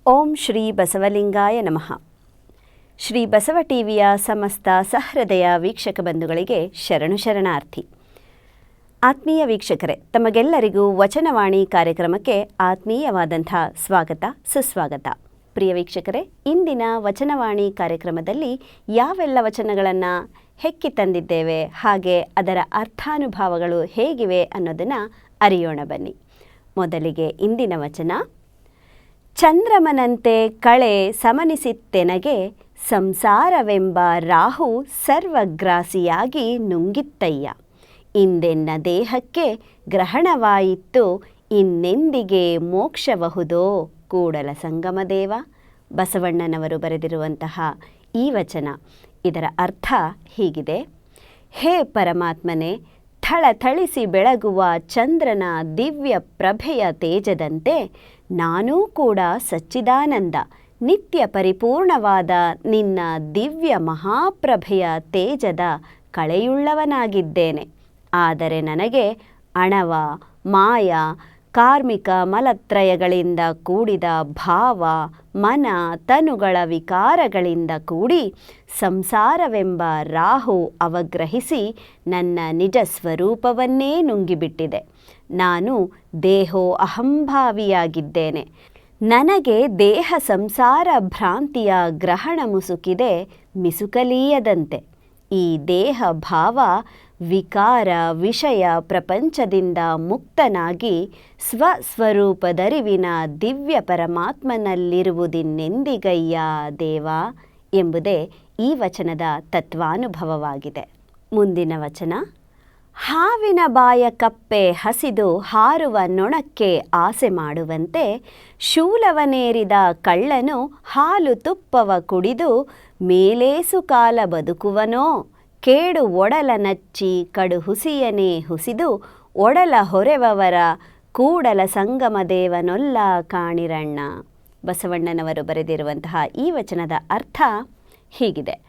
ಓಂ ಶ್ರೀ ಬಸವಲಿಂಗಾಯ ನಮಃ. ಶ್ರೀ ಬಸವ ಟಿವಿಯ ಸಮಸ್ತ ಸಹೃದಯ ವೀಕ್ಷಕ ಬಂಧುಗಳಿಗೆ ಶರಣು ಶರಣಾರ್ಥಿ. ಆತ್ಮೀಯ ವೀಕ್ಷಕರೇ, ತಮಗೆಲ್ಲರಿಗೂ ವಚನವಾಣಿ ಕಾರ್ಯಕ್ರಮಕ್ಕೆ ಆತ್ಮೀಯವಾದಂಥ ಸ್ವಾಗತ ಸುಸ್ವಾಗತ. ಪ್ರಿಯ ವೀಕ್ಷಕರೇ, ಇಂದಿನ ವಚನವಾಣಿ ಕಾರ್ಯಕ್ರಮದಲ್ಲಿ ಯಾವೆಲ್ಲ ವಚನಗಳನ್ನು ಹೆಕ್ಕಿ ತಂದಿದ್ದೇವೆ, ಹಾಗೆ ಅದರ ಅರ್ಥಾನುಭಾವಗಳು ಹೇಗಿವೆ ಅನ್ನೋದನ್ನು ಅರಿಯೋಣ ಬನ್ನಿ. ಮೊದಲಿಗೆ ಇಂದಿನ ವಚನ. ಚಂದ್ರಮನಂತೆ ಕಳೆ ಸಮನಿಸಿತ್ತೆನಗೆ, ಸಂಸಾರವೆಂಬ ರಾಹು ಸರ್ವಗ್ರಾಸಿಯಾಗಿ ನುಂಗಿತ್ತಯ್ಯ. ಇಂದೆನ್ನ ದೇಹಕ್ಕೆ ಗ್ರಹಣವಾಯಿತ್ತು, ಇನ್ನೆಂದಿಗೆ ಮೋಕ್ಷಬಹುದೋ ಕೂಡಲ ಸಂಗಮದೇವ. ಬಸವಣ್ಣನವರು ಬರೆದಿರುವಂತಹ ಈ ವಚನ, ಇದರ ಅರ್ಥ ಹೀಗಿದೆ. ಹೇ ಪರಮಾತ್ಮನೇ, ಥಳಥಳಿಸಿ ಬೆಳಗುವ ಚಂದ್ರನ ದಿವ್ಯ ಪ್ರಭೆಯ ತೇಜದಂತೆ ನಾನೂ ಕೂಡ ಸಚ್ಚಿದಾನಂದ ನಿತ್ಯ ಪರಿಪೂರ್ಣವಾದ ನಿನ್ನ ದಿವ್ಯ ಮಹಾಪ್ರಭೆಯ ತೇಜದ ಕಳೆಯುಳ್ಳವನಾಗಿದ್ದೇನೆ. ಆದರೆ ನನಗೆ ಅಣವ, ಮಾಯ, ಕಾರ್ಮಿಕ ಮಲತ್ರಯಗಳಿಂದ ಕೂಡಿದ ಭಾವ, ಮನ, ತನುಗಳ ವಿಕಾರಗಳಿಂದ ಕೂಡಿ ಸಂಸಾರವೆಂಬ ರಾಹು ಅವಗ್ರಹಿಸಿ ನನ್ನ ನಿಜ ಸ್ವರೂಪವನ್ನೇ ನುಂಗಿಬಿಟ್ಟಿದೆ. ನಾನು ದೇಹೋ ಅಹಂಭಾವಿಯಾಗಿದ್ದೇನೆ. ನನಗೆ ದೇಹ ಸಂಸಾರ ಭ್ರಾಂತಿಯ ಗ್ರಹಣ ಮುಸುಕಿದೆ ಮಿಸುಕಲೀಯದಂತೆ. ಈ ದೇಹ ಭಾವ ವಿಕಾರ ವಿಷಯ ಪ್ರಪಂಚದಿಂದ ಮುಕ್ತನಾಗಿ ಸ್ವಸ್ವರೂಪದರಿವಿನ ದಿವ್ಯ ಪರಮಾತ್ಮನಲ್ಲಿರುವುದಿನ್ನೆಂದಿಗಯ್ಯ ದೇವ ಎಂಬುದೇ ಈ ವಚನದ ತತ್ವಾನುಭವವಾಗಿದೆ. ಮುಂದಿನ ವಚನ. ಹಾವಿನ ಬಾಯ ಕಪ್ಪೆ ಹಸಿದು ಹಾರುವ ನೊಣಕ್ಕೆ ಆಸೆ ಮಾಡುವಂತೆ, ಶೂಲವನೇರಿದ ಕಳ್ಳನು ಹಾಲು ತುಪ್ಪವ ಕುಡಿದು ಮೇಲೇಸು ಕಾಲ ಬದುಕುವನೋ. ಕೇಡು ಒಡಲ ನಚ್ಚಿ ಕಡು ಹುಸಿಯನೇ ಹುಸಿದು ಒಡಲ ಹೊರೆವವರ ಕೂಡಲ ಸಂಗಮದೇವನೊಲ್ಲ ಕಾಣಿರಣ್ಣ. ಬಸವಣ್ಣನವರು ಬರೆದಿರುವಂತಹ ಈ ವಚನದ ಅರ್ಥ ಹೀಗಿದೆ.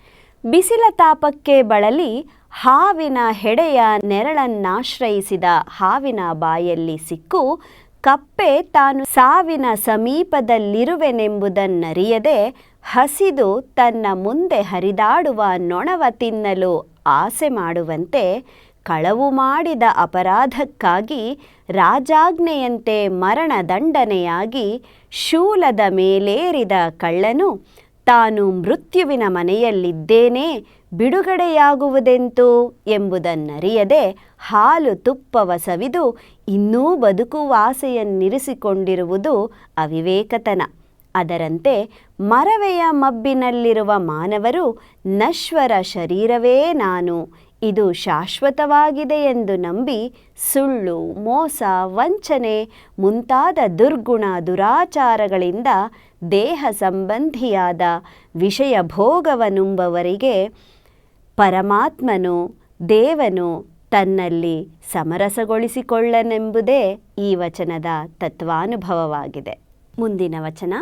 ಬಿಸಿಲ ತಾಪಕ್ಕೆ ಬಳಲಿ ಹಾವಿನ ಹೆಡೆಯ ನೆರಳನ್ನಾಶ್ರಯಿಸಿದ ಹಾವಿನ ಬಾಯಲ್ಲಿ ಸಿಕ್ಕು ಕಪ್ಪೆ ತಾನು ಸಾವಿನ ಸಮೀಪದಲ್ಲಿರುವೆನೆಂಬುದನ್ನರಿಯದೆ ಹಸಿದು ತನ್ನ ಮುಂದೆ ಹರಿದಾಡುವ ನೊಣವ ತಿನ್ನಲು ಆಸೆ ಮಾಡುವಂತೆ, ಕಳವು ಮಾಡಿದ ಅಪರಾಧಕ್ಕಾಗಿ ರಾಜಾಜ್ಞೆಯಂತೆ ಮರಣದಂಡನೆಯಾಗಿ ಶೂಲದ ಮೇಲೇರಿದ ಕಳ್ಳನು ತಾನು ಮೃತ್ಯುವಿನ ಮನೆಯಲ್ಲಿದ್ದೇನೆ, ಬಿಡುಗಡೆಯಾಗುವುದೆಂತು ಎಂಬುದನ್ನರಿಯದೆ ಹಾಲು ತುಪ್ಪವ ಸವಿದು ಇನ್ನೂ ಬದುಕುವಾಸೆಯನ್ನಿರಿಸಿಕೊಂಡಿರುವುದು ಅವಿವೇಕತನ. ಅದರಂತೆ ಮರವೆಯ ಮಬ್ಬಿನಲ್ಲಿರುವ ಮಾನವರು ನಶ್ವರ ಶರೀರವೇ ನಾನು, ಇದು ಶಾಶ್ವತವಾಗಿದೆ ಎಂದು ನಂಬಿ ಸುಳ್ಳು, ಮೋಸ, ವಂಚನೆ ಮುಂತಾದ ದುರ್ಗುಣ ದುರಾಚಾರಗಳಿಂದ ದೇಹ ಸಂಬಂಧಿಯಾದ ವಿಷಯ ಭೋಗವನುಂಬವರಿಗೆ ಪರಮಾತ್ಮನು ದೇವನು ತನ್ನಲ್ಲಿ ಸಮರಸಗೊಳಿಸಿಕೊಳ್ಳನೆಂಬುದೇ ಈ ವಚನದ ತತ್ವಾನುಭವವಾಗಿದೆ. ಮುಂದಿನ ವಚನ.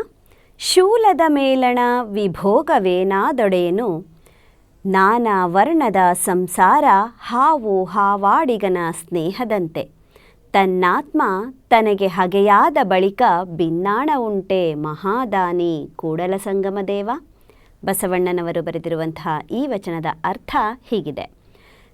ಶೂಲದ ಮೇಲಣ ವಿಭೋಗವೇನಾದೊಡೆಯನು, ನಾನಾ ವರ್ಣದ ಸಂಸಾರ ಹಾವು ಹಾವಾಡಿಗನ ಸ್ನೇಹದಂತೆ. ತನ್ನಾತ್ಮ ತನಗೆ ಹಗೆಯಾದ ಬಳಿಕ ಭಿನ್ನಾಣ ಉಂಟೆ ಮಹಾದಾನಿ ಕೂಡಲ ಸಂಗಮದೇವ. ಬಸವಣ್ಣನವರು ಬರೆದಿರುವಂತಹ ಈ ವಚನದ ಅರ್ಥ ಹೀಗಿದೆ.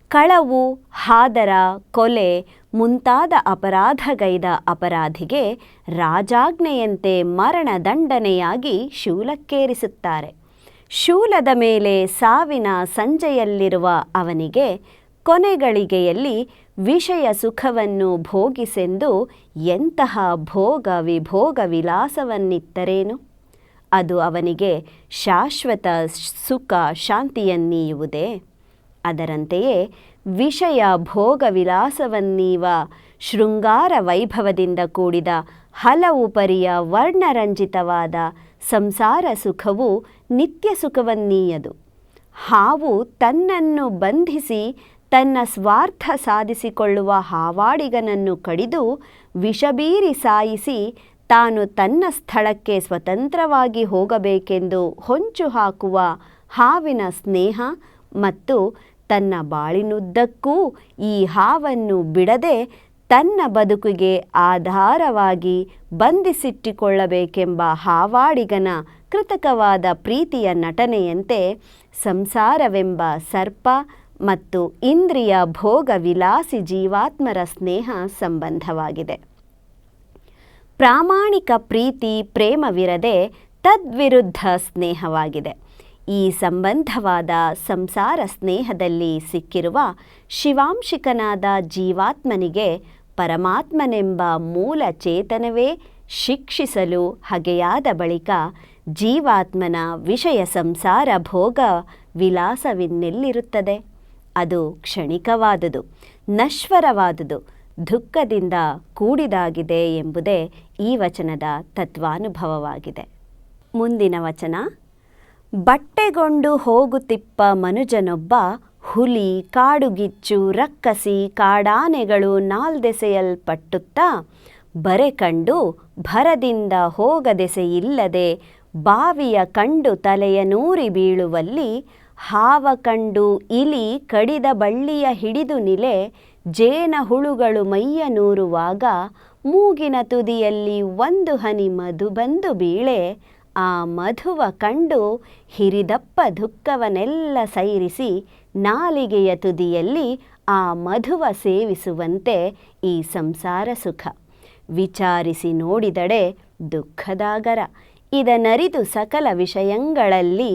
ಕಳವು, ಹಾದರ, ಕೊಲೆ ಮುಂತಾದ ಅಪರಾಧಗೈದ ಅಪರಾಧಿಗೆ ರಾಜಾಜ್ಞೆಯಂತೆ ಮರಣದಂಡನೆಯಾಗಿ ಶೂಲಕ್ಕೇರಿಸುತ್ತಾರೆ. ಶೂಲದ ಮೇಲೆ ಸಾವಿನ ಸಂಜೆಯಲ್ಲಿರುವ ಅವನಿಗೆ ಕೊನೆಗಳಿಗೆಯಲ್ಲಿ ವಿಷಯ ಸುಖವನ್ನು ಭೋಗಿಸೆಂದು ಎಂತಹ ಭೋಗ ವಿಭೋಗ ವಿಲಾಸವನ್ನಿತ್ತರೇನು? ಅದು ಅವನಿಗೆ ಶಾಶ್ವತ ಸುಖ ಶಾಂತಿಯನ್ನೀಯುವುದೇ? ಅದರಂತೆಯೇ ವಿಷಯ ಭೋಗ ವಿಲಾಸವನ್ನೀವ ಶೃಂಗಾರ ವೈಭವದಿಂದ ಕೂಡಿದ ಹಲವು ಪರಿಯ ವರ್ಣರಂಜಿತವಾದ ಸಂಸಾರ ಸುಖವು ನಿತ್ಯ ಸುಖವನ್ನೀಯದು. ಹಾವು ತನ್ನನ್ನು ಬಂಧಿಸಿ ತನ್ನ ಸ್ವಾರ್ಥ ಸಾಧಿಸಿಕೊಳ್ಳುವ ಹಾವಾಡಿಗನನ್ನು ಕಡಿದು ವಿಷಬೀರಿ ಸಾಯಿಸಿ ತಾನು ತನ್ನ ಸ್ಥಳಕ್ಕೆ ಸ್ವತಂತ್ರವಾಗಿ ಹೋಗಬೇಕೆಂದು ಹೊಂಚು ಹಾಕುವ ಹಾವಿನ ಸ್ನೇಹ ಮತ್ತು ತನ್ನ ಬಾಳಿನುದ್ದಕ್ಕೂ ಈ ಹಾವನ್ನು ಬಿಡದೆ ತನ್ನ ಬದುಕಿಗೆ ಆಧಾರವಾಗಿ ಬಂಧಿಸಿಟ್ಟಿಕೊಳ್ಳಬೇಕೆಂಬ ಹಾವಾಡಿಗನ ಕೃತಕವಾದ ಪ್ರೀತಿಯ ನಟನೆಯಂತೆ ಸಂಸಾರವೆಂಬ ಸರ್ಪ ಮತ್ತು ಇಂದ್ರಿಯ ಭೋಗ ವಿಲಾಸಿ ಜೀವಾತ್ಮರ ಸ್ನೇಹ ಸಂಬಂಧವಾಗಿದೆ. ಪ್ರಾಮಾಣಿಕ ಪ್ರೀತಿ ಪ್ರೇಮವಿರದೆ ತದ್ವಿರುದ್ಧ ಸ್ನೇಹವಾಗಿದೆ. ಈ ಸಂಬಂಧವಾದ ಸಂಸಾರ ಸ್ನೇಹದಲ್ಲಿ ಸಿಕ್ಕಿರುವ ಶಿವಾಂಶಿಕನಾದ ಜೀವಾತ್ಮನಿಗೆ ಪರಮಾತ್ಮನೆಂಬ ಮೂಲ ಚೇತನವೇ ಶಿಕ್ಷಿಸಲು ಹಗೆಯಾದ ಬಳಿಕ ಜೀವಾತ್ಮನ ವಿಷಯ ಸಂಸಾರ ಭೋಗ ವಿಲಾಸವಿನ್ನೆಲ್ಲಿರುತ್ತದೆ? ಅದು ಕ್ಷಣಿಕವಾದುದು, ನಶ್ವರವಾದುದು, ದುಃಖದಿಂದ ಕೂಡಿದಾಗಿದೆ ಎಂಬುದೇ ಈ ವಚನದ ತತ್ವಾನುಭವವಾಗಿದೆ. ಮುಂದಿನ ವಚನ. ಬಟ್ಟೆಗೊಂಡು ಹೋಗುತ್ತಿಪ್ಪ ಮನುಜನೊಬ್ಬ, ಹುಲಿ ಕಾಡುಗಿಚ್ಚು ರಕ್ಕಸಿ ಕಾಡಾನೆಗಳು ನಾಲ್ದೆಸೆಯಲ್ಪಟ್ಟುತ್ತಾ, ಬರೆ ಕಂಡು ಭರದಿಂದ ಹೋಗದೆಸೆಯಿಲ್ಲದೆ ಬಾವಿಯ ಕಂಡು ತಲೆಯ ನೂರಿ ಬೀಳುವಲ್ಲಿ, ಹಾವ ಕಂಡು ಇಲಿ ಕಡಿದ ಬಳ್ಳಿಯ ಹಿಡಿದು ನಿಲೆ, ಜೇನ ಹುಳುಗಳು ಮೈಯ ನೂರುವಾಗ ಮೂಗಿನ ತುದಿಯಲ್ಲಿ ಒಂದು ಹನಿ ಮಧು ಬಂದು ಬೀಳೆ, ಆ ಮಧುವ ಕಂಡು ಹಿರಿದಪ್ಪ ದುಃಖವನ್ನೆಲ್ಲ ಸೈರಿಸಿ ನಾಲಿಗೆಯ ತುದಿಯಲ್ಲಿ ಆ ಮಧುವ ಸೇವಿಸುವಂತೆ ಈ ಸಂಸಾರ ಸುಖ. ವಿಚಾರಿಸಿ ನೋಡಿದಡೆ ದುಃಖದಾಗರ. ಇದನರಿದು ಸಕಲ ವಿಷಯಗಳಲ್ಲಿ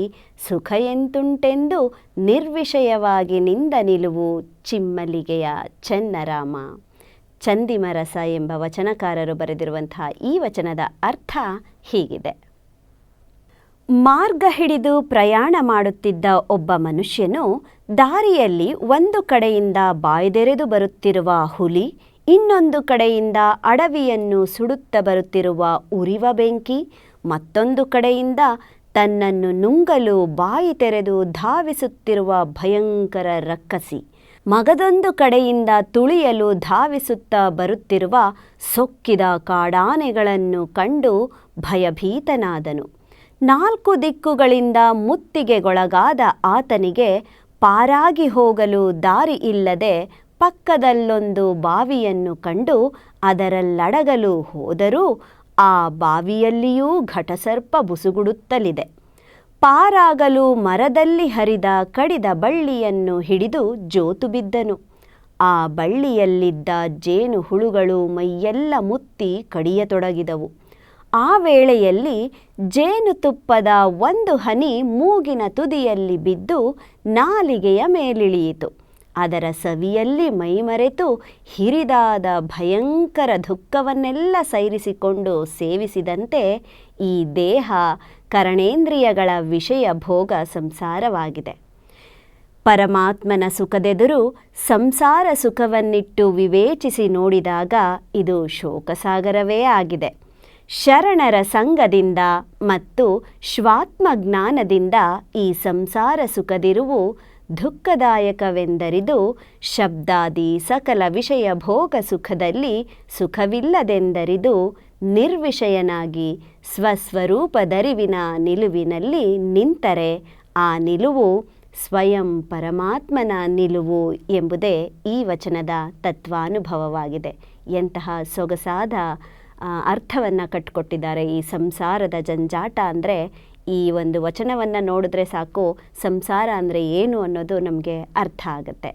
ಸುಖ ಎಂತುಂಟೆಂದು ನಿರ್ವಿಷಯವಾಗಿ ನಿಂದ ನಿಲುವು ಚಿಮ್ಮಲಿಗೆಯ ಚೆನ್ನರಾಮ. ಚಂದಿಮರಸ ಎಂಬ ವಚನಕಾರರು ಬರೆದಿರುವಂತಹ ಈ ವಚನದ ಅರ್ಥ ಹೀಗಿದೆ. ಮಾರ್ಗ ಹಿಡಿದು ಪ್ರಯಾಣ ಮಾಡುತ್ತಿದ್ದ ಒಬ್ಬ ಮನುಷ್ಯನು ದಾರಿಯಲ್ಲಿ ಒಂದು ಕಡೆಯಿಂದ ಬಾಯ್ದೆರೆದು ಬರುತ್ತಿರುವ ಹುಲಿ, ಇನ್ನೊಂದು ಕಡೆಯಿಂದ ಅಡವಿಯನ್ನು ಸುಡುತ್ತಾ ಬರುತ್ತಿರುವ ಉರಿವ ಬೆಂಕಿ, ಮತ್ತೊಂದು ಕಡೆಯಿಂದ ತನ್ನನ್ನು ನುಂಗಲು ಬಾಯಿ ತೆರೆದು ಧಾವಿಸುತ್ತಿರುವ ಭಯಂಕರ ರಕ್ಕಸಿ, ಮಗದೊಂದು ಕಡೆಯಿಂದ ತುಳಿಯಲು ಧಾವಿಸುತ್ತಾ ಬರುತ್ತಿರುವ ಸೊಕ್ಕಿದ ಕಾಡಾನೆಗಳನ್ನು ಕಂಡು ಭಯಭೀತನಾದನು. ನಾಲ್ಕು ದಿಕ್ಕುಗಳಿಂದ ಮುತ್ತಿಗೆಗೊಳಗಾದ ಆತನಿಗೆ ಪಾರಾಗಿ ಹೋಗಲು ದಾರಿ ಇಲ್ಲದೆ ಪಕ್ಕದಲ್ಲೊಂದು ಬಾವಿಯನ್ನು ಕಂಡು ಅದರಲ್ಲಡಗಲು ಹೋದರೂ ಆ ಬಾವಿಯಲ್ಲಿಯೂ ಘಟಸರ್ಪ ಬುಸುಗುಡುತ್ತಲಿದೆ. ಪಾರಾಗಲು ಮರದಲ್ಲಿ ಹರಿದ ಕಡಿದ ಬಳ್ಳಿಯನ್ನು ಹಿಡಿದು ಜೋತು ಬಿದ್ದನು. ಆ ಬಳ್ಳಿಯಲ್ಲಿದ್ದ ಜೇನು ಹುಳುಗಳು ಮೈಯೆಲ್ಲ ಮುತ್ತಿ ಕಡಿಯತೊಡಗಿದವು. ಆ ವೇಳೆಯಲ್ಲಿ ಜೇನುತುಪ್ಪದ ಒಂದು ಹನಿ ಮೂಗಿನ ತುದಿಯಲ್ಲಿ ಬಿದ್ದು ನಾಲಿಗೆಯ ಮೇಲಿಳಿಯಿತು. ಅದರ ಸವಿಯಲ್ಲಿ ಮೈಮರೆತು ಹಿರಿದಾದ ಭಯಂಕರ ದುಃಖವನ್ನೆಲ್ಲ ಸೈರಿಸಿಕೊಂಡು ಸೇವಿಸಿದಂತೆ ಈ ದೇಹ ಕರಣೇಂದ್ರಿಯಗಳ ವಿಷಯ ಭೋಗ ಸಂಸಾರವಾಗಿದೆ. ಪರಮಾತ್ಮನ ಸುಖದೆದುರು ಸಂಸಾರ ಸುಖವನ್ನಿಟ್ಟು ವಿವೇಚಿಸಿ ನೋಡಿದಾಗ ಇದು ಶೋಕಸಾಗರವೇ ಆಗಿದೆ. ಶರಣರ ಸಂಗದಿಂದ ಮತ್ತು ಶ್ವಾತ್ಮಜ್ಞಾನದಿಂದ ಈ ಸಂಸಾರ ಸುಖದಿರುವು ದುಃಖದಾಯಕವೆಂದರಿದು ಶಬ್ದಾದಿ ಸಕಲ ವಿಷಯ ಭೋಗ ಸುಖದಲ್ಲಿ ಸುಖವಿಲ್ಲದೆಂದರಿದು ನಿರ್ವಿಷಯನಾಗಿ ಸ್ವಸ್ವರೂಪದರಿವಿನ ನಿಲುವಿನಲ್ಲಿ ನಿಂತರೆ ಆ ನಿಲುವು ಸ್ವಯಂ ಪರಮಾತ್ಮನ ನಿಲುವು ಎಂಬುದೇ ಈ ವಚನದ ತತ್ವಾನುಭವವಾಗಿದೆ. ಎಂತಹ ಸೊಗಸಾದ ಅರ್ಥವನ್ನು ಕಟ್ಟಿಕೊಟ್ಟಿದ್ದಾರೆ. ಈ ಸಂಸಾರದ ಜಂಜಾಟ ಅಂದರೆ ಈ ಒಂದು ವಚನವನ್ನು ನೋಡಿದ್ರೆ ಸಾಕು ಸಂಸಾರ ಅಂದರೆ ಏನು ಅನ್ನೋದು ನಮಗೆ ಅರ್ಥ ಆಗುತ್ತೆ.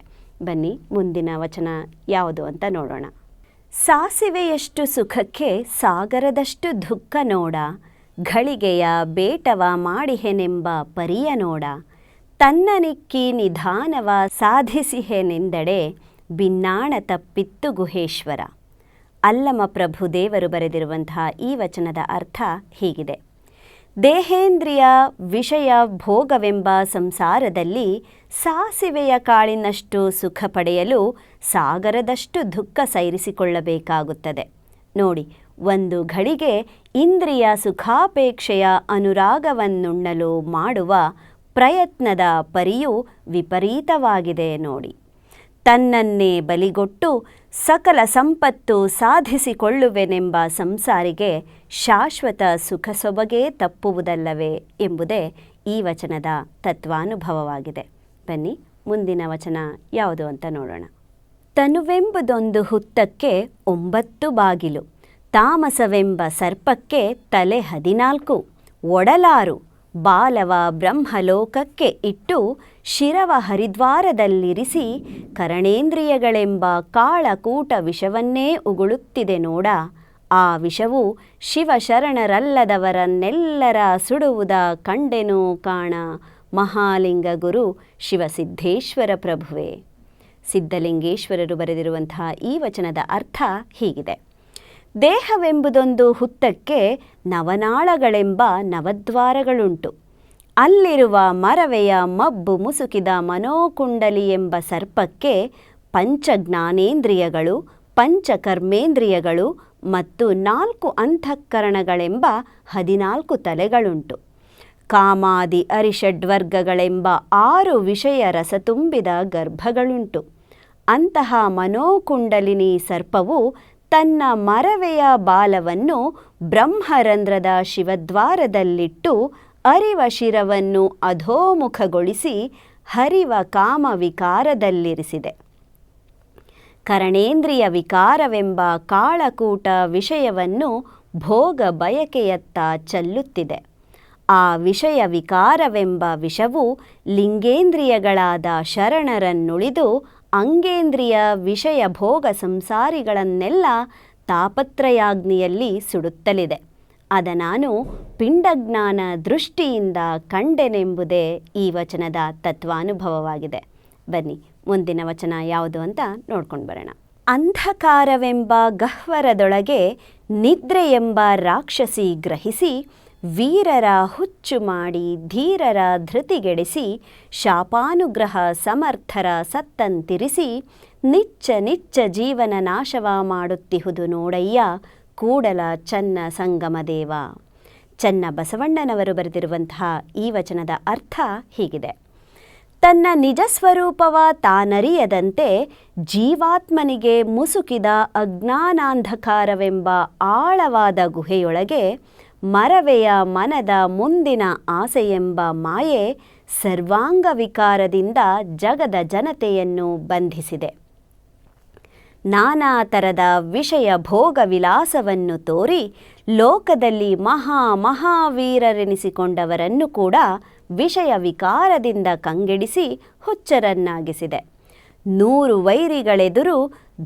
ಬನ್ನಿ ಮುಂದಿನ ವಚನ ಯಾವುದು ಅಂತ ನೋಡೋಣ. ಸಾಸಿವೆಯಷ್ಟು ಸುಖಕ್ಕೆ ಸಾಗರದಷ್ಟು ದುಃಖ ನೋಡ, ಘಳಿಗೆಯ ಬೇಟವ ಮಾಡಿಹೆನೆಂಬ ಪರಿಯ ನೋಡ, ತನ್ನನಿಕ್ಕಿ ನಿಧಾನವ ಸಾಧಿಸಿಹೆನೆಂದಡೆ ಭಿನ್ನಾಣ ತಪ್ಪಿತ್ತು ಗುಹೇಶ್ವರ. ಅಲ್ಲಮ ಪ್ರಭು ದೇವರು ಬರೆದಿರುವಂತಹ ಈ ವಚನದ ಅರ್ಥ ಹೀಗಿದೆ. ದೇಹೇಂದ್ರಿಯ ವಿಷಯ ಭೋಗವೆಂಬ ಸಂಸಾರದಲ್ಲಿ ಸಾಸಿವೆಯ ಕಾಳಿನಷ್ಟು ಸುಖ ಪಡೆಯಲು ಸಾಗರದಷ್ಟು ದುಃಖ ಸೈರಿಸಿಕೊಳ್ಳಬೇಕಾಗುತ್ತದೆ. ನೋಡಿ, ಒಂದು ಘಳಿಗೆ ಇಂದ್ರಿಯ ಸುಖಾಪೇಕ್ಷೆಯ ಅನುರಾಗವನ್ನುಣ್ಣಲು ಮಾಡುವ ಪ್ರಯತ್ನದ ಪರಿಯು ವಿಪರೀತವಾಗಿದೆ ನೋಡಿ. ತನ್ನನ್ನೇ ಬಲಿಗೊಟ್ಟು ಸಕಲ ಸಂಪತ್ತು ಸಾಧಿಸಿಕೊಳ್ಳುವೆನೆಂಬ ಸಂಸಾರಿಗೆ ಶಾಶ್ವತ ಸುಖ ಸೊಬಗೇ ತಪ್ಪುವುದಲ್ಲವೇ ಎಂಬುದೇ ಈ ವಚನದ ತತ್ವಾನುಭವವಾಗಿದೆ. ಬನ್ನಿ ಮುಂದಿನ ವಚನ ಯಾವುದು ಅಂತ ನೋಡೋಣ. ತನುವೆಂಬುದೊಂದು ಹುತ್ತಕ್ಕೆ 9 ಬಾಗಿಲು, ತಾಮಸವೆಂಬ ಸರ್ಪಕ್ಕೆ ತಲೆ 14, ಒಡಲಾರು ಬಾಲವ ಬ್ರಹ್ಮಲೋಕಕ್ಕೆ ಇಟ್ಟು ಶಿರವ ಹರಿದ್ವಾರದಲ್ಲಿರಿಸಿ ಕರಣೇಂದ್ರಿಯಗಳೆಂಬ ಕಾಳಕೂಟ ವಿಷವನ್ನೇ ಉಗುಳುತ್ತಿದೆ ನೋಡ. ಆ ವಿಷವು ಶಿವಶರಣರಲ್ಲದವರನ್ನೆಲ್ಲರ ಸುಡುವುದ ಕಂಡೆನೋ ಕಾಣ. ಮಹಾಲಿಂಗ ಗುರು ಶಿವಸಿದ್ದೇಶ್ವರ ಪ್ರಭುವೇ. ಸಿದ್ಧಲಿಂಗೇಶ್ವರರು ಬರೆದಿರುವಂತಹ ಈ ವಚನದ ಅರ್ಥ ಹೀಗಿದೆ. ದೇಹವೆಂಬುದೊಂದು ಹುತ್ತಕ್ಕೆ ನವನಾಳಗಳೆಂಬ ನವದ್ವಾರಗಳುಂಟು. ಅಲ್ಲಿರುವ ಮರವೆಯ ಮಬ್ಬು ಮುಸುಕಿದ ಮನೋಕುಂಡಲಿ ಎಂಬ ಸರ್ಪಕ್ಕೆ ಪಂಚಜ್ಞಾನೇಂದ್ರಿಯಗಳು, ಪಂಚಕರ್ಮೇಂದ್ರಿಯಗಳು ಮತ್ತು 4 ಅಂತಃಕರಣಗಳೆಂಬ 14 ತಲೆಗಳುಂಟು. ಕಾಮಾದಿ ಅರಿಷಡ್ವರ್ಗಗಳೆಂಬ 6 ವಿಷಯ ರಸ ತುಂಬಿದ ಗರ್ಭಗಳುಂಟು. ಅಂತಹ ಮನೋಕುಂಡಲಿನಿ ಸರ್ಪವು ತನ್ನ ಮರವೆಯ ಬಾಲವನ್ನು ಬ್ರಹ್ಮರಂಧ್ರದ ಶಿವದ್ವಾರದಲ್ಲಿಟ್ಟು ಅರಿವ ಶಿರವನ್ನು ಅಧೋಮುಖಗೊಳಿಸಿ ಹರಿವ ಕಾಮ ವಿಕಾರದಲ್ಲಿರಿಸಿದೆ. ಕರಣೇಂದ್ರಿಯ ವಿಕಾರವೆಂಬ ಕಾಳಕೂಟ ವಿಷಯವನ್ನು ಭೋಗ ಬಯಕೆಯತ್ತ ಚೆಲ್ಲುತ್ತಿದೆ. ಆ ವಿಷಯ ವಿಕಾರವೆಂಬ ವಿಷವು ಲಿಂಗೇಂದ್ರಿಯಗಳಾದ ಶರಣರನ್ನುಳಿದು ಅಂಗೇಂದ್ರಿಯ ವಿಷಯ ಭೋಗ ಸಂಸಾರಿಗಳನ್ನೆಲ್ಲ ತಾಪತ್ರಯಾಗ್ನಿಯಲ್ಲಿ ಸುಡುತ್ತಲಿದೆ. ಅದ ನಾನು ಪಿಂಡಜ್ಞಾನ ದೃಷ್ಟಿಯಿಂದ ಕಂಡೆನೆಂಬುದೇ ಈ ವಚನದ ತತ್ವಾನುಭವವಾಗಿದೆ. ಬನ್ನಿ ಮುಂದಿನ ವಚನ ಯಾವುದು ಅಂತ ನೋಡ್ಕೊಂಡು ಬರೋಣ. ಅಂಧಕಾರವೆಂಬ ಗಹ್ವರದೊಳಗೆ ನಿದ್ರೆಯೆಂಬ ರಾಕ್ಷಸಿ ಗ್ರಹಿಸಿ ವೀರರ ಹುಚ್ಚು ಮಾಡಿ ಧೀರರ ಧೃತಿಗೆಡಿಸಿ ಶಾಪಾನುಗ್ರಹ ಸಮರ್ಥರ ಸತ್ತಂತಿರಿಸಿ ನಿಚ್ಚ ನಿಚ್ಚ ಜೀವನ ನಾಶವ ಮಾಡುತ್ತಿಹುದು ನೋಡಯ್ಯ ಕೂಡಲ ಚನ್ನ ಸಂಗಮದೇವ. ಚನ್ನ ಬಸವಣ್ಣನವರು ಬರೆದಿರುವಂತಹ ಈ ವಚನದ ಅರ್ಥ ಹೀಗಿದೆ. ತನ್ನ ನಿಜ ಸ್ವರೂಪವ ತಾನರಿಯದಂತೆ ಜೀವಾತ್ಮನಿಗೆ ಮುಸುಕಿದ ಅಜ್ಞಾನಾಂಧಕಾರವೆಂಬ ಆಳವಾದ ಗುಹೆಯೊಳಗೆ ಮರವೆಯ ಮನದ ಮುಂದಿನ ಆಸೆಯೆಂಬ ಮಾಯೆ ಸರ್ವಾಂಗ ವಿಕಾರದಿಂದ ಜಗದ ಜನತೆಯನ್ನು ಬಂಧಿಸಿದೆ. ನಾನಾ ಥರದ ವಿಷಯ ಭೋಗ ವಿಲಾಸವನ್ನು ತೋರಿ ಲೋಕದಲ್ಲಿ ಮಹಾವೀರರೆನಿಸಿಕೊಂಡವರನ್ನು ಕೂಡ ವಿಷಯ ವಿಕಾರದಿಂದ ಕಂಗೆಡಿಸಿ ಹುಚ್ಚರನ್ನಾಗಿಸಿದೆ. 100 ವೈರಿಗಳೆದುರು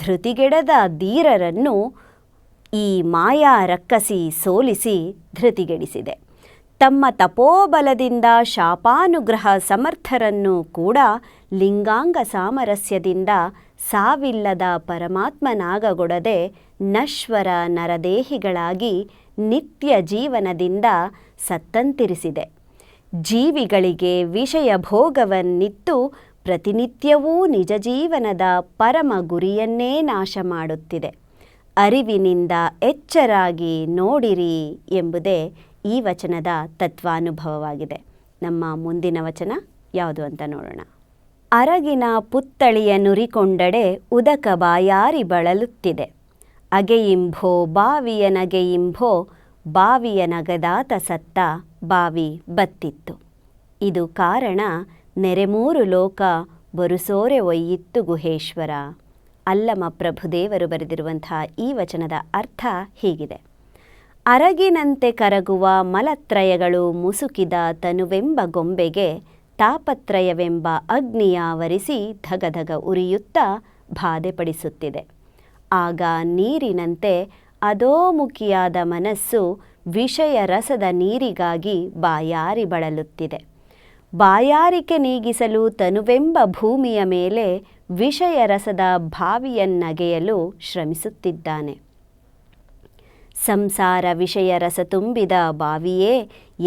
ಧೃತಿಗೆಡದ ಧೀರರನ್ನು ಈ ಮಾಯಾ ರಕ್ಕಸಿ ಸೋಲಿಸಿ ಧೃತಿಗೆಡಿಸಿದೆ. ತಮ್ಮ ತಪೋಬಲದಿಂದ ಶಾಪಾನುಗ್ರಹ ಸಮರ್ಥರನ್ನು ಕೂಡ ಲಿಂಗಾಂಗ ಸಾಮರಸ್ಯದಿಂದ ಸಾವಿಲ್ಲದ ಪರಮಾತ್ಮನಾಗಗೊಡದೆ ನಶ್ವರ ನರದೇಹಿಗಳಾಗಿ ನಿತ್ಯ ಜೀವನದಿಂದ ಸತ್ತಂತಿರಿಸಿದೆ. ಜೀವಿಗಳಿಗೆ ವಿಷಯ ಭೋಗವನ್ನಿತ್ತು ಪ್ರತಿನಿತ್ಯವೂ ನಿಜ ಜೀವನದ ಪರಮ ಗುರಿಯನ್ನೇ ನಾಶ ಮಾಡುತ್ತಿದೆ. ಅರಿವಿನಿಂದ ಎಚ್ಚರಾಗಿ ನೋಡಿರಿ ಎಂಬುದೇ ಈ ವಚನದ ತತ್ವಾನುಭವವಾಗಿದೆ. ನಮ್ಮ ಮುಂದಿನ ವಚನ ಯಾವುದು ಅಂತ ನೋಡೋಣ. ಅರಗಿನ ಪುತ್ತಳಿಯ ನುರಿಕೊಂಡಡೆ ಉದಕ ಬಾಯಾರಿ ಬಳಲುತ್ತಿದೆ. ಅಗೆಯಿಂಭೋ ಬಾವಿಯ ನಗೆಯಿಂಭೋ ಬಾವಿಯ ನಗದಾತ ಸತ್ತ ಬಾವಿ ಬತ್ತಿತ್ತು. ಇದು ಕಾರಣ ನೆರೆಮೂರು ಲೋಕ ಬರುಸೋರೆ ಒಯ್ಯಿತ್ತು ಗುಹೇಶ್ವರ. ಅಲ್ಲಮ ಪ್ರಭುದೇವರು ಬರೆದಿರುವಂತಹ ಈ ವಚನದ ಅರ್ಥ ಹೀಗಿದೆ. ಅರಗಿನಂತೆ ಕರಗುವ ಮಲತ್ರಯಗಳು ಮುಸುಕಿದ ತನುವೆಂಬ ಗೊಂಬೆಗೆ ತಾಪತ್ರಯವೆಂಬ ಅಗ್ನಿಯಾವರಿಸಿ ಧಗಧಗ ಉರಿಯುತ್ತಾ ಬಾಧೆಪಡಿಸುತ್ತಿದೆ. ಆಗ ನೀರಿನಂತೆ ಅಧೋಮುಖಿಯಾದ ಮನಸ್ಸು ವಿಷಯ ರಸದ ನೀರಿಗಾಗಿ ಬಾಯಾರಿ ಬಳಲುತ್ತಿದೆ. ಬಾಯಾರಿಕೆ ನೀಗಿಸಲು ತನುವೆಂಬ ಭೂಮಿಯ ಮೇಲೆ ವಿಷಯ ರಸದ ಬಾವಿಯನ್ನಗೆಯಲು ಶ್ರಮಿಸುತ್ತಿದ್ದಾನೆ. ಸಂಸಾರ ವಿಷಯ ರಸ ತುಂಬಿದ ಬಾವಿಯೇ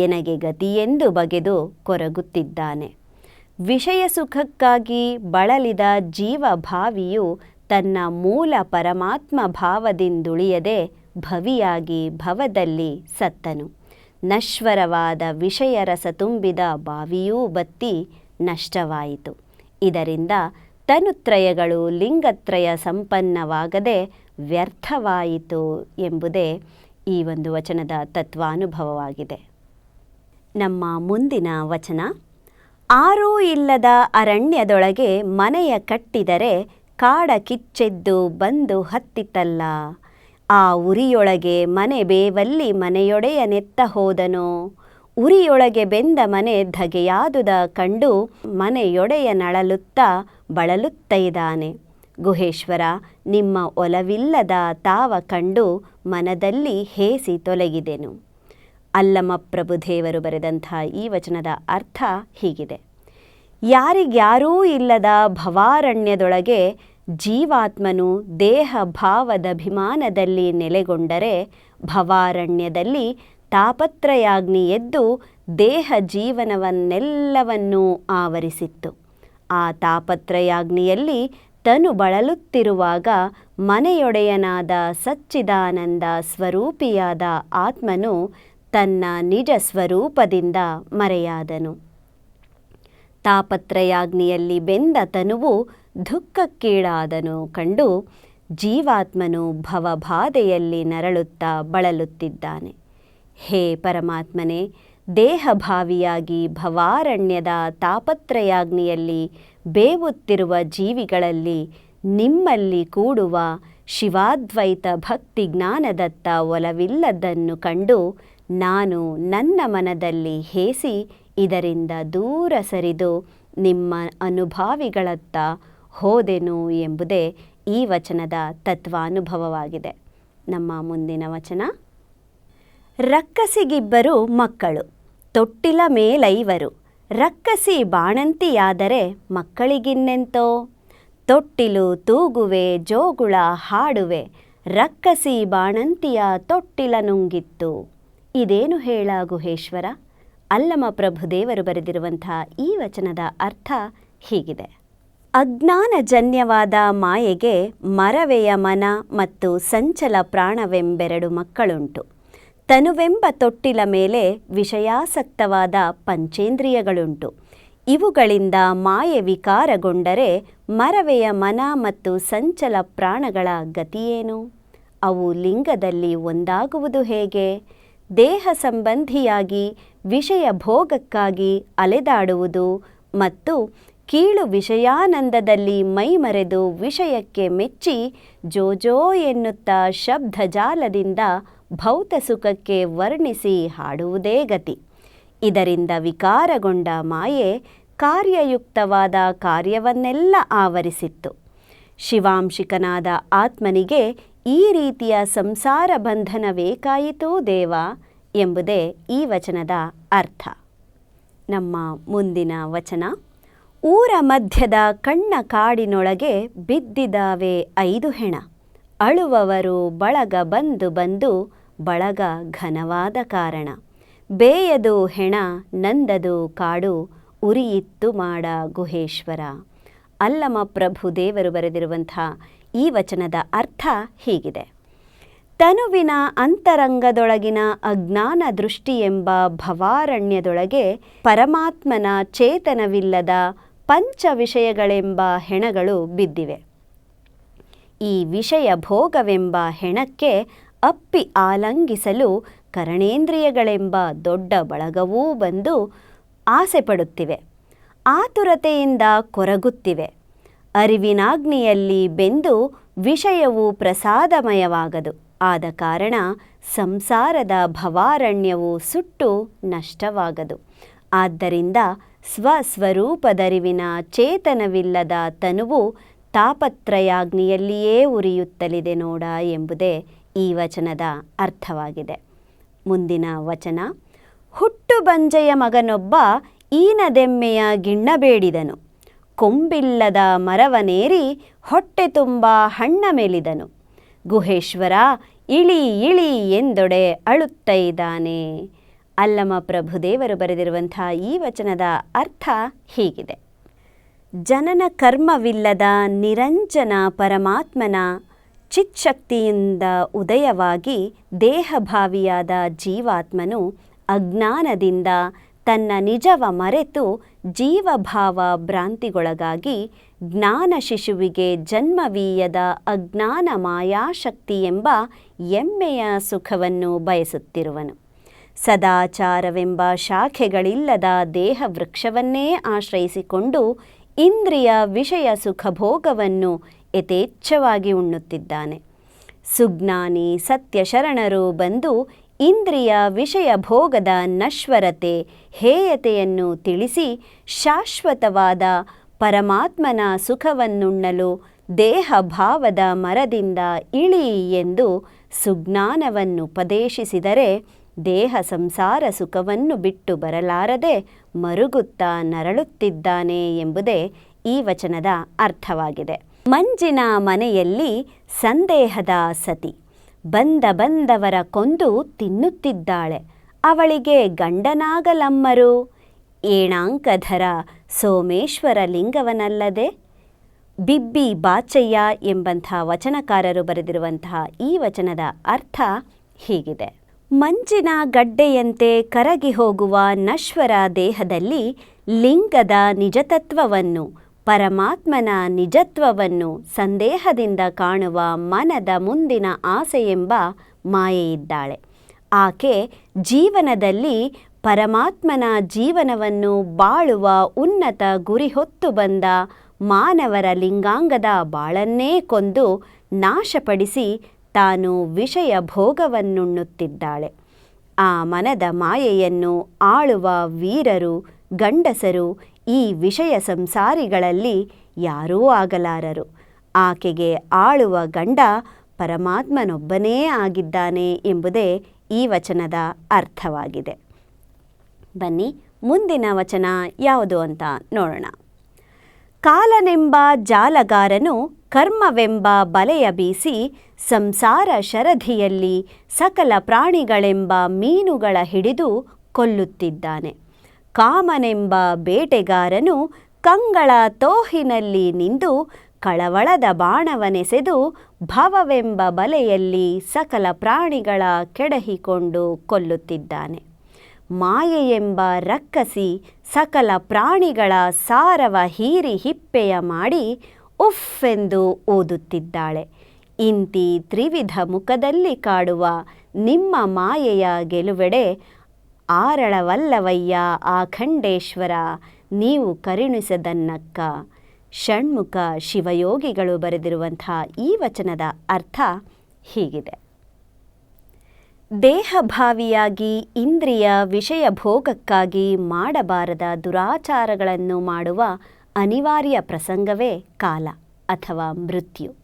ಎನಗೆ ಗತಿಯೆಂದು ಬಗೆದು ಕೊರಗುತ್ತಿದ್ದಾನೆ. ವಿಷಯ ಸುಖಕ್ಕಾಗಿ ಬಳಲಿದ ಜೀವ ಭಾವಿಯು ತನ್ನ ಮೂಲ ಪರಮಾತ್ಮ ಭಾವದಿಂದುಳಿಯದೆ ಭವಿಯಾಗಿ ಭವದಲ್ಲಿ ಸತ್ತನು. ನಶ್ವರವಾದ ವಿಷಯ ರಸ ತುಂಬಿದ ಬಾವಿಯೂ ಬತ್ತಿ ನಷ್ಟವಾಯಿತು. ಇದರಿಂದ ತನುತ್ರಯಗಳು ಲಿಂಗತ್ರಯ ಸಂಪನ್ನವಾಗದೆ ವ್ಯರ್ಥವಾಯಿತು ಎಂಬುದೇ ಈ ಒಂದು ವಚನದ ತತ್ವಾನುಭವವಾಗಿದೆ. ನಮ್ಮ ಮುಂದಿನ ವಚನ. ಆರೂ ಇಲ್ಲದ ಅರಣ್ಯದೊಳಗೆ ಮನೆಯ ಕಟ್ಟಿದರೆ ಕಾಡ ಕಿಚ್ಚೆದ್ದು ಬಂದು ಹತ್ತಿತಲ್ಲ. ಆ ಉರಿಯೊಳಗೆ ಮನೆ ಬೇವಲ್ಲಿ ಮನೆಯೊಡೆಯನೆತ್ತ ಹೋದನೋ. ಉರಿಯೊಳಗೆ ಬೆಂದ ಮನೆ ಧಗೆಯಾದುದ ಕಂಡು ಮನೆಯೊಡೆಯ ನಳಲುತ್ತಾ ಬಳಲುತ್ತೈದಾನೆ. ಗುಹೇಶ್ವರ, ನಿಮ್ಮ ಒಲವಿಲ್ಲದ ತಾವ ಕಂಡು ಮನದಲ್ಲಿ ಹೇಸಿ ತೊಲಗಿದೆನು. ಅಲ್ಲಮಪ್ರಭುದೇವರು ಬರೆದಂಥ ಈ ವಚನದ ಅರ್ಥ ಹೀಗಿದೆ. ಯಾರಿಗ್ಯಾರೂ ಇಲ್ಲದ ಭವಾರಣ್ಯದೊಳಗೆ ಜೀವಾತ್ಮನು ದೇಹ ಭಾವದಭಿಮಾನದಲ್ಲಿ ನೆಲೆಗೊಂಡರೆ ಭವಾರಣ್ಯದಲ್ಲಿ ತಾಪತ್ರಯಾಗ್ನಿ ಎದ್ದು ದೇಹ ಜೀವನವನ್ನೆಲ್ಲವನ್ನೂ ಆವರಿಸಿತ್ತು. ಆ ತಾಪತ್ರಯಾಗ್ನಿಯಲ್ಲಿ ತನು ಬಳಲುತ್ತಿರುವಾಗ ಮನೆಯೊಡೆಯನಾದ ಸಚ್ಚಿದಾನಂದ ಸ್ವರೂಪಿಯಾದ ಆತ್ಮನು ತನ್ನ ನಿಜ ಸ್ವರೂಪದಿಂದ ಮರೆಯಾದನು. ತಾಪತ್ರಯಾಗ್ನಿಯಲ್ಲಿ ಬೆಂದ ತನುವು ದುಃಖಕ್ಕೀಡಾದನು ಕಂಡು ಜೀವಾತ್ಮನು ಭವಬಾಧೆಯಲ್ಲಿ ನರಳುತ್ತಾ ಬಳಲುತ್ತಿದ್ದಾನೆ. ಹೇ ಪರಮಾತ್ಮನೇ, ದೇಹಭಾವಿಯಾಗಿ ಭವಾರಣ್ಯದ ತಾಪತ್ರಯಾಗ್ನಿಯಲ್ಲಿ ಬೇವುತ್ತಿರುವ ಜೀವಿಗಳಲ್ಲಿ ನಿಮ್ಮಲ್ಲಿ ಕೂಡುವ ಶಿವಾದ್ವೈತ ಭಕ್ತಿ ಜ್ಞಾನದತ್ತ ಒಲವಿಲ್ಲದನ್ನು ಕಂಡು ನಾನು ನನ್ನ ಮನದಲ್ಲಿ ಹೇಸಿ ಇದರಿಂದ ದೂರ ಸರಿದು ನಿಮ್ಮ ಅನುಭಾವಿಗಳತ್ತ ಹೋದೆನು ಎಂಬುದೇ ಈ ವಚನದ ತತ್ವಾನುಭವವಾಗಿದೆ. ನಮ್ಮ ಮುಂದಿನ ವಚನ. ರಕ್ಕಸಿಗಿಬ್ಬರು ಮಕ್ಕಳು, ತೊಟ್ಟಿಲ ಮೇಲೈವರು. ರಕ್ಕಸಿ ಬಾಣಂತಿಯಾದರೆ ಮಕ್ಕಳಿಗಿನ್ನೆಂತೋ. ತೊಟ್ಟಿಲು ತೂಗುವೆ ಜೋಗುಳ ಹಾಡುವೆ, ರಕ್ಕಸಿ ಬಾಣಂತಿಯ ತೊಟ್ಟಿಲ ನುಂಗಿತ್ತು. ಇದೇನು ಹೇಳ ಗುಹೇಶ್ವರ? ಅಲ್ಲಮಪ್ರಭುದೇವರು ಬರೆದಿರುವಂಥ ಈ ವಚನದ ಅರ್ಥ ಹೀಗಿದೆ. ಅಜ್ಞಾನಜನ್ಯವಾದ ಮಾಯೆಗೆ ಮರವೆಯ ಮನ ಮತ್ತು ಸಂಚಲ ಪ್ರಾಣವೆಂಬೆರಡು ಮಕ್ಕಳುಂಟು. ತನುವೆಂಬ ತೊಟ್ಟಿಲ ಮೇಲೆ ವಿಷಯಾಸಕ್ತವಾದ ಪಂಚೇಂದ್ರಿಯಗಳುಂಟು. ಇವುಗಳಿಂದ ಮಾಯೆ ವಿಕಾರಗೊಂಡರೆ ಮರವೆಯ ಮನ ಮತ್ತು ಸಂಚಲ ಪ್ರಾಣಗಳ ಗತಿಯೇನು? ಅವು ಲಿಂಗದಲ್ಲಿ ಒಂದಾಗುವುದು ಹೇಗೆ? ದೇಹ ಸಂಬಂಧಿಯಾಗಿ ವಿಷಯ ಭೋಗಕ್ಕಾಗಿ ಅಲೆದಾಡುವುದು ಮತ್ತು ಕೀಳು ವಿಷಯಾನಂದದಲ್ಲಿ ಮೈಮರೆದು ವಿಷಯಕ್ಕೆ ಮೆಚ್ಚಿ ಜೋಜೋ ಎನ್ನುತ್ತಾ ಶಬ್ದಜಾಲದಿಂದ ಭೌತ ಸುಖಕ್ಕೆ ವರ್ಣಿಸಿ ಹಾಡುವುದೇ ಗತಿ. ಇದರಿಂದ ವಿಕಾರಗೊಂಡ ಮಾಯೆ ಕಾರ್ಯಯುಕ್ತವಾದ ಕಾರ್ಯವನ್ನೆಲ್ಲ ಆವರಿಸಿತ್ತು. ಶಿವಾಂಶಿಕನಾದ ಆತ್ಮನಿಗೆ ಈ ರೀತಿಯ ಸಂಸಾರ ಬಂಧನವೇಕಾಯಿತು ದೇವ ಎಂಬುದೇ ಈ ವಚನದ ಅರ್ಥ. ನಮ್ಮ ಮುಂದಿನ ವಚನ. ಊರ ಮಧ್ಯದ ಕಣ್ಣ ಕಾಡಿನೊಳಗೆ ಬಿದ್ದಿದಾವೆ 5 ಹೆಣ. ಅಳುವವರು ಬಳಗ ಬಂದು ಬಂದು ಬಳಗ ಘನವಾದ ಕಾರಣ. ಬೇಯದು ಹೆಣ ನಂದದು ಕಾಡು, ಉರಿಯಿತ್ತು ಮಾಡ ಗುಹೇಶ್ವರ. ಅಲ್ಲಮಪ್ರಭುದೇವರು ಬರೆದಿರುವಂಥ ಈ ವಚನದ ಅರ್ಥ ಹೀಗಿದೆ. ತನುವಿನ ಅಂತರಂಗದೊಳಗಿನ ಅಜ್ಞಾನ ದೃಷ್ಟಿ ಎಂಬ ಭವಾರಣ್ಯದೊಳಗೆ ಪರಮಾತ್ಮನ ಚೇತನವಿಲ್ಲದ ಪಂಚ ವಿಷಯಗಳೆಂಬ ಹೆಣಗಳು ಬಿದ್ದಿವೆ. ಈ ವಿಷಯ ಭೋಗವೆಂಬ ಹೆಣಕ್ಕೆ ಅಪ್ಪಿ ಆಲಂಗಿಸಲು ಕರಣೇಂದ್ರಿಯಗಳೆಂಬ ದೊಡ್ಡ ಬಳಗವೂ ಬಂದು ಆಸೆ ಪಡುತ್ತಿವೆ. ಆತುರತೆಯಿಂದ ಕೊರಗುತ್ತಿವೆ. ಅರಿವಿನಾಗ್ನಿಯಲ್ಲಿ ಬೆಂದು ವಿಷಯವು ಪ್ರಸಾದಮಯವಾಗದು. ಆದ ಕಾರಣ ಸಂಸಾರದ ಭವಾರಣ್ಯವು ಸುಟ್ಟು ನಷ್ಟವಾಗದು. ಆದ್ದರಿಂದ ಸ್ವಸ್ವರೂಪದರಿವಿನ ಚೇತನವಿಲ್ಲದ ತನುವು ತಾಪತ್ರಯಾಗ್ನಿಯಲ್ಲಿಯೇ ಉರಿಯುತ್ತಲಿದೆ ನೋಡ ಎಂಬುದೇ ಈ ವಚನದ ಅರ್ಥವಾಗಿದೆ. ಮುಂದಿನ ವಚನ. ಹುಟ್ಟು ಬಂಜೆಯ ಮಗನೊಬ್ಬ ಈನದೆಮ್ಮೆಯ ಗಿಣ್ಣಬೇಡಿದನು. ಕೊಂಬಿಲ್ಲದ ಮರವನೇರಿ ಹೊಟ್ಟೆ ತುಂಬ ಹಣ್ಣ ಮೇಲಿದನು. ಗುಹೇಶ್ವರ ಇಳಿ ಇಳಿ ಎಂದೊಡೆ ಅಳುತ್ತೈದಾನೆ. ಅಲ್ಲಮಪ್ರಭುದೇವರು ಬರೆದಿರುವಂಥ ಈ ವಚನದ ಅರ್ಥ ಹೀಗಿದೆ. ಜನನ ಕರ್ಮವಿಲ್ಲದ ನಿರಂಜನ ಪರಮಾತ್ಮನ ಚಿತ್ಶಕ್ತಿಯಿಂದ ಉದಯವಾಗಿ ದೇಹಭಾವಿಯಾದ ಜೀವಾತ್ಮನು ಅಜ್ಞಾನದಿಂದ ತನ್ನ ನಿಜವ ಮರೆತು ಜೀವಭಾವ ಭ್ರಾಂತಿಗೊಳಗಾಗಿ ಜ್ಞಾನ ಶಿಶುವಿಗೆ ಜನ್ಮವೀಯದ ಅಜ್ಞಾನ ಮಾಯಾಶಕ್ತಿ ಎಂಬ ಎಮ್ಮೆಯ ಸುಖವನ್ನು ಬಯಸುತ್ತಿರುವನು. ಸದಾಚಾರವೆಂಬ ಶಾಖೆಗಳಿಲ್ಲದ ದೇಹ ವೃಕ್ಷವನ್ನೇ ಆಶ್ರಯಿಸಿಕೊಂಡು ಇಂದ್ರಿಯ ವಿಷಯ ಸುಖಭೋಗವನ್ನು ಯಥೇಚ್ಛವಾಗಿ ಉಣ್ಣುತ್ತಿದ್ದಾನೆ. ಸುಜ್ಞಾನಿ ಸತ್ಯಶರಣರು ಬಂದು ಇಂದ್ರಿಯ ವಿಷಯ ಭೋಗದ ನಶ್ವರತೆ ಹೇಯತೆಯನ್ನು ತಿಳಿಸಿ ಶಾಶ್ವತವಾದ ಪರಮಾತ್ಮನ ಸುಖವನ್ನುಣ್ಣಲು ದೇಹ ಭಾವದ ಮರದಿಂದ ಇಳಿ ಎಂದು ಸುಜ್ಞಾನವನ್ನುಪದೇಶಿಸಿದರೆ ದೇಹ ಸಂಸಾರ ಸುಖವನ್ನು ಬಿಟ್ಟು ಬರಲಾರದೆ ಮರುಗುತ್ತಾ ನರಳುತ್ತಿದ್ದಾನೆ ಎಂಬುದೇ ಈ ವಚನದ ಅರ್ಥವಾಗಿದೆ. ಮಂಜಿನ ಮನೆಯಲ್ಲಿ ಸಂದೇಹದ ಸತಿ ಬಂದವರ ಕೊಂದು ತಿನ್ನುತ್ತಿದ್ದಾಳೆ. ಅವಳಿಗೆ ಗಂಡನಾಗಲಮ್ಮರು ಏಣಾಂಕಧರ ಸೋಮೇಶ್ವರ ಲಿಂಗವನಲ್ಲದೆ. ಬಿಬ್ಬಿ ಬಾಚಯ್ಯ ಎಂಬಂಥ ವಚನಕಾರರು ಬರೆದಿರುವಂತಹ ಈ ವಚನದ ಅರ್ಥ ಹೀಗಿದೆ. ಮಂಜಿನ ಗಡ್ಡೆಯಂತೆ ಕರಗಿ ಹೋಗುವ ನಶ್ವರ ದೇಹದಲ್ಲಿ ಲಿಂಗದ ನಿಜತತ್ವವನ್ನು, ಪರಮಾತ್ಮನ ನಿಜತ್ವವನ್ನು ಸಂದೇಹದಿಂದ ಕಾಣುವ ಮನದ ಮುಂದಿನ ಆಸೆಯೆಂಬ ಮಾಯೆಯಿದ್ದಾಳೆ. ಆಕೆ ಜೀವನದಲ್ಲಿ ಪರಮಾತ್ಮನ ಜೀವನವನ್ನು ಬಾಳುವ ಉನ್ನತ ಗುರಿ ಹೊತ್ತು ಬಂದ ಮಾನವರ ಲಿಂಗಾಂಗದ ಬಾಳನ್ನೇ ಕೊಂದು ನಾಶಪಡಿಸಿ ತಾನು ವಿಷಯ ಭೋಗವನ್ನುಣ್ಣುತ್ತಿದ್ದಾಳೆ. ಆ ಮನದ ಮಾಯೆಯನ್ನು ಆಳುವ ವೀರರು, ಗಂಡಸರು ಈ ವಿಷಯ ಸಂಸಾರಿಗಳಲ್ಲಿ ಯಾರೂ ಆಗಲಾರರು. ಆಕೆಗೆ ಆಳುವ ಗಂಡ ಪರಮಾತ್ಮನೊಬ್ಬನೇ ಆಗಿದ್ದಾನೆ ಎಂಬುದೇ ಈ ವಚನದ ಅರ್ಥವಾಗಿದೆ. ಬನ್ನಿ ಮುಂದಿನ ವಚನ ಯಾವುದು ಅಂತ ನೋಡೋಣ. ಕಾಲನೆಂಬ ಜಾಲಗಾರನು ಕರ್ಮವೆಂಬ ಬಲೆಯ ಬೀಸಿ ಸಂಸಾರ ಶರಧಿಯಲ್ಲಿ ಸಕಲ ಪ್ರಾಣಿಗಳೆಂಬ ಮೀನುಗಳ ಹಿಡಿದು ಕೊಲ್ಲುತ್ತಿದ್ದಾನೆ. ಕಾಮನೆಂಬ ಬೇಟೆಗಾರನು ಕಂಗಳ ತೋಹಿನಲ್ಲಿ ನಿಂದು ಕಳವಳದ ಬಾಣವನೆಸೆದು ಭವವೆಂಬ ಬಲೆಯಲ್ಲಿ ಸಕಲ ಪ್ರಾಣಿಗಳ ಕೆಡಹಿಕೊಂಡು ಕೊಲ್ಲುತ್ತಿದ್ದಾನೆ. ಮಾಯೆಯೆಂಬ ರಕ್ಕಸಿ ಸಕಲ ಪ್ರಾಣಿಗಳ ಸಾರವ ಹೀರಿ ಹಿಪ್ಪೆಯ ಮಾಡಿ ಉಫ್ಫೆಂದು ಓದುತ್ತಿದ್ದಾಳೆ. ಇಂತಿ ತ್ರಿವಿಧ ಮುಖದಲ್ಲಿ ಕಾಡುವ ನಿಮ್ಮ ಮಾಯೆಯ ಗೆಲುವೆಡೆ ಆರಳವಲ್ಲವಯ್ಯ ಆಖಂಡೇಶ್ವರ ನೀವು ಕರುಣಿಸದನ್ನಕ್ಕ. ಷಣ್ಮುಖ ಶಿವಯೋಗಿಗಳು ಬರೆದಿರುವಂಥ ಈ ವಚನದ ಅರ್ಥ ಹೀಗಿದೆ. ದೇಹಭಾವಿಯಾಗಿ ಇಂದ್ರಿಯ ವಿಷಯ ಭೋಗಕ್ಕಾಗಿ ಮಾಡಬಾರದ ದುರಾಚಾರಗಳನ್ನು ಮಾಡುವ ಅನಿವಾರ್ಯ ಪ್ರಸಂಗವೇ ಕಾಲ ಅಥವಾ ಮೃತ್ಯು.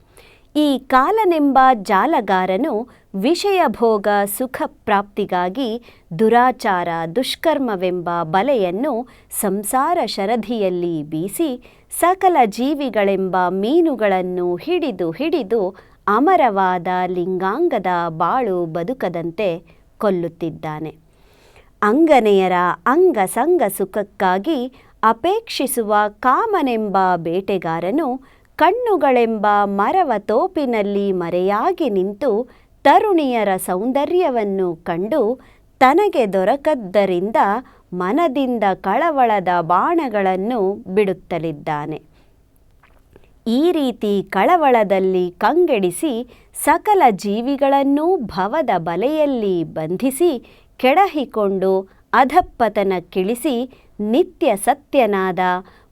ಈ ಕಾಲನೆಂಬ ಜಾಲಗಾರನು ವಿಷಯ ಭೋಗ ಸುಖ ಪ್ರಾಪ್ತಿಗಾಗಿ ದುರಾಚಾರ ದುಷ್ಕರ್ಮವೆಂಬ ಬಲೆಯನ್ನು ಸಂಸಾರ ಶರಧಿಯಲ್ಲಿ ಬೀಸಿ ಸಕಲ ಜೀವಿಗಳೆಂಬ ಮೀನುಗಳನ್ನು ಹಿಡಿದು ಅಮರವಾದ ಲಿಂಗಾಂಗದ ಬಾಳು ಬದುಕದಂತೆ ಕೊಲ್ಲುತ್ತಿದ್ದಾನೆ. ಅಂಗನೆಯರ ಅಂಗಸಂಗ ಸುಖಕ್ಕಾಗಿ ಅಪೇಕ್ಷಿಸುವ ಕಾಮನೆಂಬ ಬೇಟೆಗಾರನು ಕಣ್ಣುಗಳೆಂಬ ಮರವ ತೋಪಿನಲ್ಲಿ ಮರೆಯಾಗಿ ನಿಂತು ತರುಣಿಯರ ಸೌಂದರ್ಯವನ್ನು ಕಂಡು ತನಗೆ ದೊರಕದ್ದರಿಂದ ಮನದಿಂದ ಕಳವಳದ ಬಾಣಗಳನ್ನು ಬಿಡುತ್ತಲಿದ್ದಾನೆ. ಈ ರೀತಿ ಕಳವಳದಲ್ಲಿ ಕಂಗೆಡಿಸಿ ಸಕಲ ಜೀವಿಗಳನ್ನೂ ಭವದ ಬಲೆಯಲ್ಲಿ ಬಂಧಿಸಿ ಕೆಡಹಿಕೊಂಡು ಅಧಪ್ಪತನಕ್ಕಿಳಿಸಿ ನಿತ್ಯ ಸತ್ಯನಾದ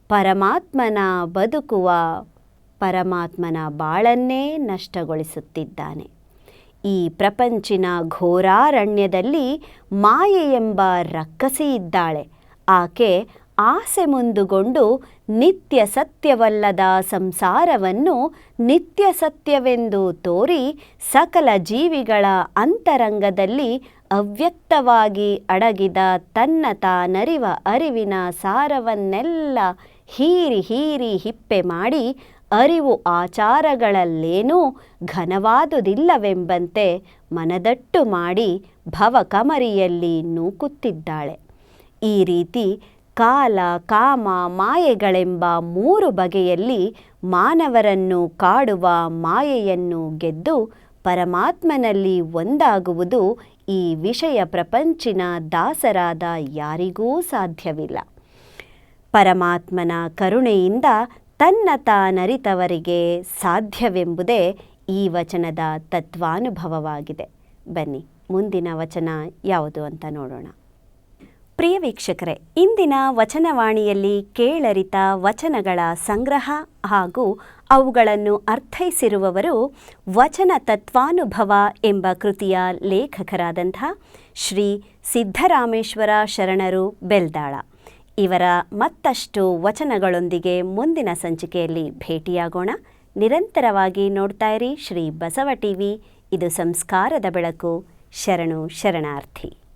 ಪರಮಾತ್ಮನ ಬದುಕುವ ಪರಮಾತ್ಮನ ಬಾಳನ್ನೇ ನಷ್ಟಗೊಳಿಸುತ್ತಿದ್ದಾನೆ. ಈ ಪ್ರಪಂಚಿನ ಘೋರಾರಣ್ಯದಲ್ಲಿ ಮಾಯೆಯೆಂಬ ರಕ್ಕಸಿ ಇದ್ದಾಳೆ. ಆಕೆ ಆಸೆ ಮುಂದುಗೊಂಡು ನಿತ್ಯ ಸತ್ಯವಲ್ಲದ ಸಂಸಾರವನ್ನು ನಿತ್ಯ ಸತ್ಯವೆಂದು ತೋರಿ ಸಕಲ ಜೀವಿಗಳ ಅಂತರಂಗದಲ್ಲಿ ಅವ್ಯಕ್ತವಾಗಿ ಅಡಗಿದ ತನ್ನ ತಾನರಿವ ಅರಿವಿನ ಸಾರವನ್ನೆಲ್ಲ ಹೀರಿ ಹಿಪ್ಪೆ ಮಾಡಿ ಅರಿವು ಆಚಾರಗಳಲ್ಲೇನೂ ಘನವಾದುದಿಲ್ಲವೆಂಬಂತೆ ಮನದಟ್ಟು ಮಾಡಿ ಭವಕಮರಿಯಲ್ಲಿ ನೂಕುತ್ತಿದ್ದಾಳೆ. ಈ ರೀತಿ ಕಾಲ ಕಾಮ ಮಾಯೆಗಳೆಂಬ ಮೂರು ಬಗೆಯಲ್ಲಿ ಮಾನವರನ್ನು ಕಾಡುವ ಮಾಯೆಯನ್ನು ಗೆದ್ದು ಪರಮಾತ್ಮನಲ್ಲಿ ಒಂದಾಗುವುದು ಈ ವಿಷಯ ಪ್ರಪಂಚಿನ ದಾಸರಾದ ಯಾರಿಗೂ ಸಾಧ್ಯವಿಲ್ಲ. ಪರಮಾತ್ಮನ ಕರುಣೆಯಿಂದ ತನ್ನ ತಾನರಿತವರಿಗೆ ಸಾಧ್ಯವೆಂಬುದೇ ಈ ವಚನದ ತತ್ವಾನುಭವವಾಗಿದೆ. ಬನ್ನಿ ಮುಂದಿನ ವಚನ ಯಾವುದು ಅಂತ ನೋಡೋಣ. ಪ್ರಿಯ ವೀಕ್ಷಕರೇ, ಇಂದಿನ ವಚನವಾಣಿಯಲ್ಲಿ ಕೇಳರಿತ ವಚನಗಳ ಸಂಗ್ರಹ ಹಾಗೂ ಅವುಗಳನ್ನು ಅರ್ಥೈಸಿರುವವರು ವಚನ ತತ್ವಾನುಭವ ಎಂಬ ಕೃತಿಯ ಲೇಖಕರಾದಂಥ ಶ್ರೀ ಸಿದ್ಧರಾಮೇಶ್ವರ ಶರಣರು ಬೆಲ್ದಾಳ. ಇವರ ಮತ್ತಷ್ಟು ವಚನಗಳೊಂದಿಗೆ ಮುಂದಿನ ಸಂಚಿಕೆಯಲ್ಲಿ ಭೇಟಿಯಾಗೋಣ. ನಿರಂತರವಾಗಿ ನೋಡ್ತಾ ಇರಿ ಶ್ರೀ ಬಸವ ಟಿವಿ. ಇದು ಸಂಸ್ಕಾರದ ಬೆಳಕು. ಶರಣು ಶರಣಾರ್ಥಿ.